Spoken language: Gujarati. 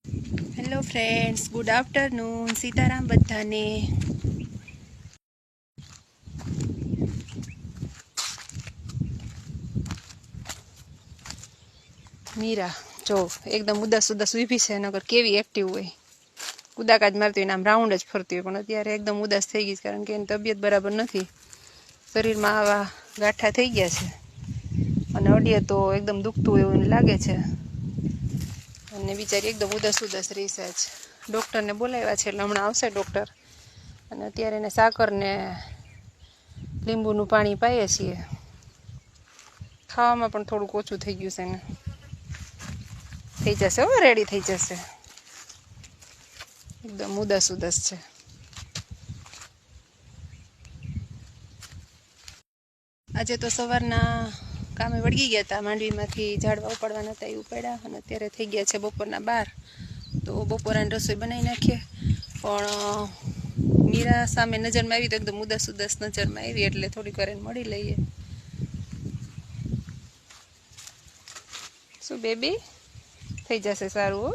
Hello friends, good afternoon. Sitaram બધાને. મીરા જો એકદમ ઉદાસ ઉદાસ ઊભી છે, નગર કેવી એક્ટિવ હોય, કુદાકાજ મારતી હોય, આમ રાઉન્ડ જ ફરતી હોય, પણ અત્યારે એકદમ ઉદાસ થઈ ગઈ છે, કારણ કે એની તબિયત બરાબર નથી. શરીરમાં આવા ગાંઠા થઈ ગયા છે અને અડીએ તો એકદમ દુખતું હોય એવું લાગે છે, અને બિચારી એકદમ ઉદાસ ઉદાસ રહેશે. જ ડૉક્ટરને બોલાવ્યા છે, એટલે હમણાં આવશે ડૉક્ટર. અને અત્યારે એને સાકર ને લીંબુનું પાણી પાઈએ છીએ. ખાવામાં પણ થોડુંક ઓછું થઈ ગયું છે એને. થઈ જશે હો, રેડી થઈ જશે. એકદમ ઉદાસ ઉદાસ છે. આજે તો સવારના કામે વળગી ગયા હતા, માંડવીમાંથી ઝાડવા ઉપાડવાના હતા એ ઉપાડ્યા, અને અત્યારે થઈ ગયા છે બપોરના 12. તો બપોરાની રસોઈ બનાવી નાખીએ. પણ મીરા સામે નજરમાં આવી તો એકદમ ઉદાસ ઉદાસ નજરમાં આવી, એટલે થોડીક વાર એને મળી લઈએ. શું બેબી? થઈ જશે સારું હો.